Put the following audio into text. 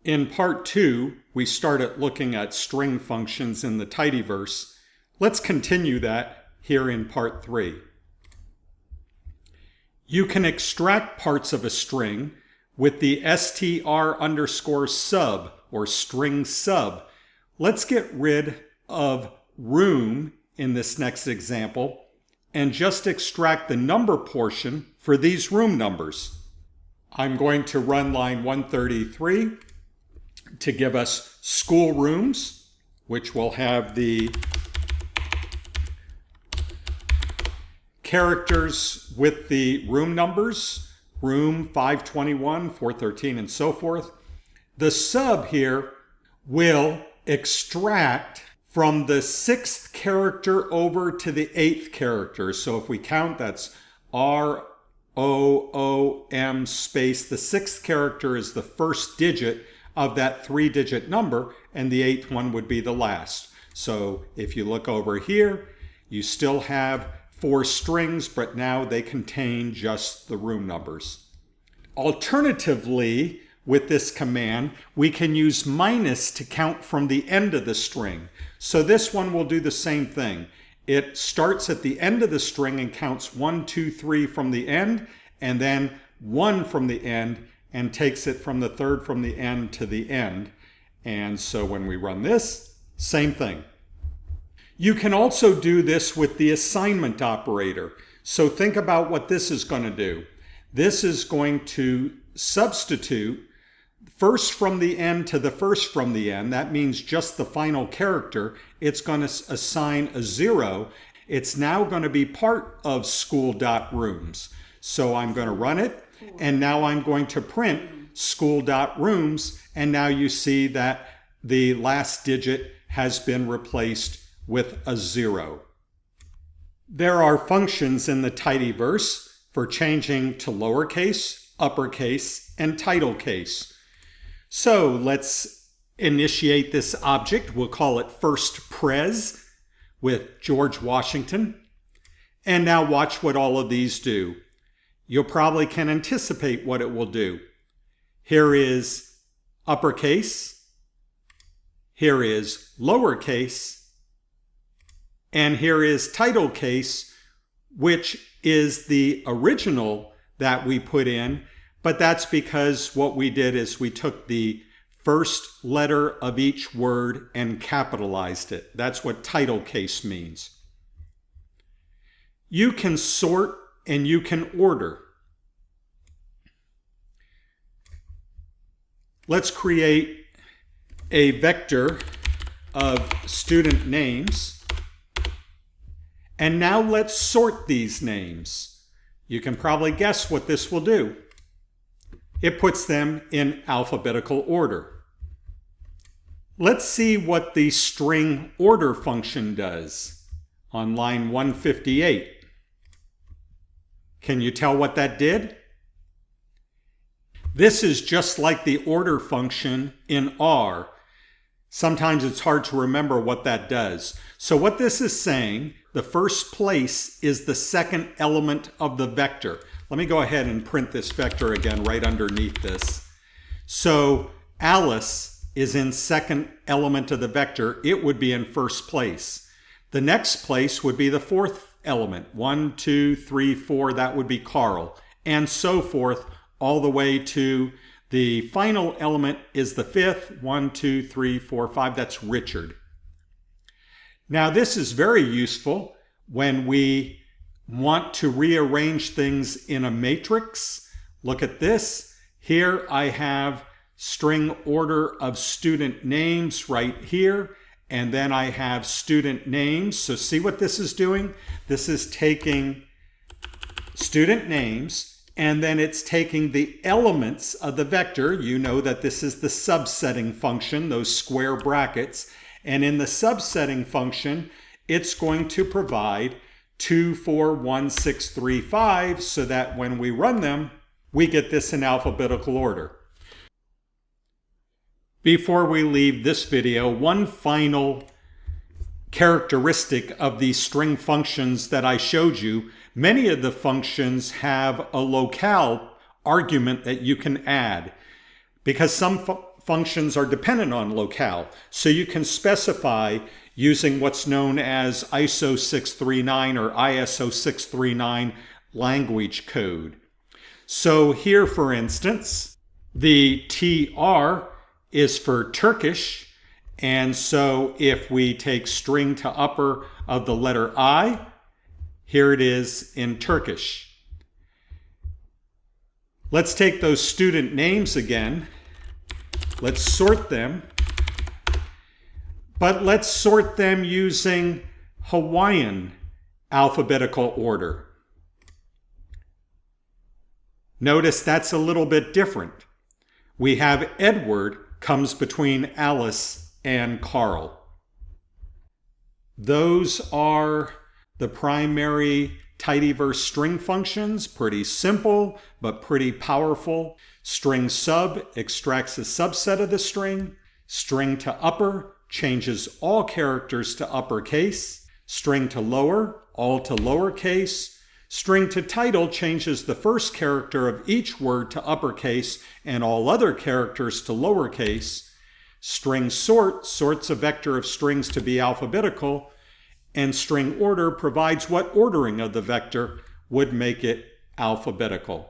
In part 2, we started looking at string functions in the tidyverse. Let's continue that here in part 3. You can extract parts of a string with the str_sub or string sub. Let's get rid of room in this next example and just extract the number portion for these room numbers. I'm going to run line 133 to give us school rooms, which will have the characters with the room numbers, room 521, 413, and so forth. The sub here will extract from the 6th character over to the 8th character. So if we count, that's ROOM space. The 6th character is the first digit of that 3-digit number, and the 8th one would be the last. So if you look over here, you still have 4 strings, but now they contain just the room numbers. Alternatively, with this command, we can use minus to count from the end of the string. So this one will do the same thing. It starts at the end of the string and counts 1, 2, 3 from the end, and then 1 from the end, and takes it from the 3rd from the end to the end. And so when we run this, same thing. You can also do this with the assignment operator. So think about what this is going to do. This is going to substitute first from the end to the first from the end. That means just the final character. It's going to assign a 0. It's now going to be part of school.rooms. So I'm going to run it, and now I'm going to print school.rooms, and now you see that the last digit has been replaced with a 0. There are functions in the tidyverse for changing to lowercase, uppercase, and title case. So let's initiate this object. We'll call it first Prez with George Washington. And now watch what all of these do. You probably can anticipate what it will do. Here is uppercase. Here is lowercase. And here is title case, which is the original that we put in, but that's because what we did is we took the first letter of each word and capitalized it. That's what title case means. You can sort and you can order. Let's create a vector of student names. And now let's sort these names. You can probably guess what this will do. It puts them in alphabetical order. Let's see what the string order function does on line 158. Can you tell what that did? This is just like the order function in R. Sometimes it's hard to remember what that does. So what this is saying, the first place is the second element of the vector. Let me go ahead and print this vector again right underneath this. So Alice is in second element of the vector. It would be in first place. The next place would be the 4th element. 1, 2, 3, 4, that would be Carl. And so forth all the way to the final element is the 5th. 1, 2, 3, 4, 5, that's Richard. Now this is very useful when we want to rearrange things in a matrix. Look at this. Here I have string order of student names right here, and then I have student names. So see what this is doing? This is taking student names, and then it's taking the elements of the vector. You know that this is the subsetting function, those square brackets. And in the subsetting function, it's going to provide 2, 4, 1, 6, 3, 5, so that when we run them, we get this in alphabetical order. Before we leave this video, one final characteristic of these string functions that I showed you, many of the functions have a locale argument that you can add. Because some functions are dependent on locale. So you can specify using what's known as ISO 639 or ISO 639 language code. So here, for instance, the TR is for Turkish. And so if we take string to upper of the letter I, here it is in Turkish. Let's take those student names again. Let's sort them. But let's sort them using Hawaiian alphabetical order. Notice that's a little bit different. We have Edward comes between Alice and Carl. Those are the primary tidyverse string functions. Pretty simple, but pretty powerful. String sub extracts a subset of the string. String to upper changes all characters to uppercase. String to lower, all to lowercase. String to title changes the first character of each word to uppercase and all other characters to lowercase. String sort sorts a vector of strings to be alphabetical. And string order provides what ordering of the vector would make it alphabetical.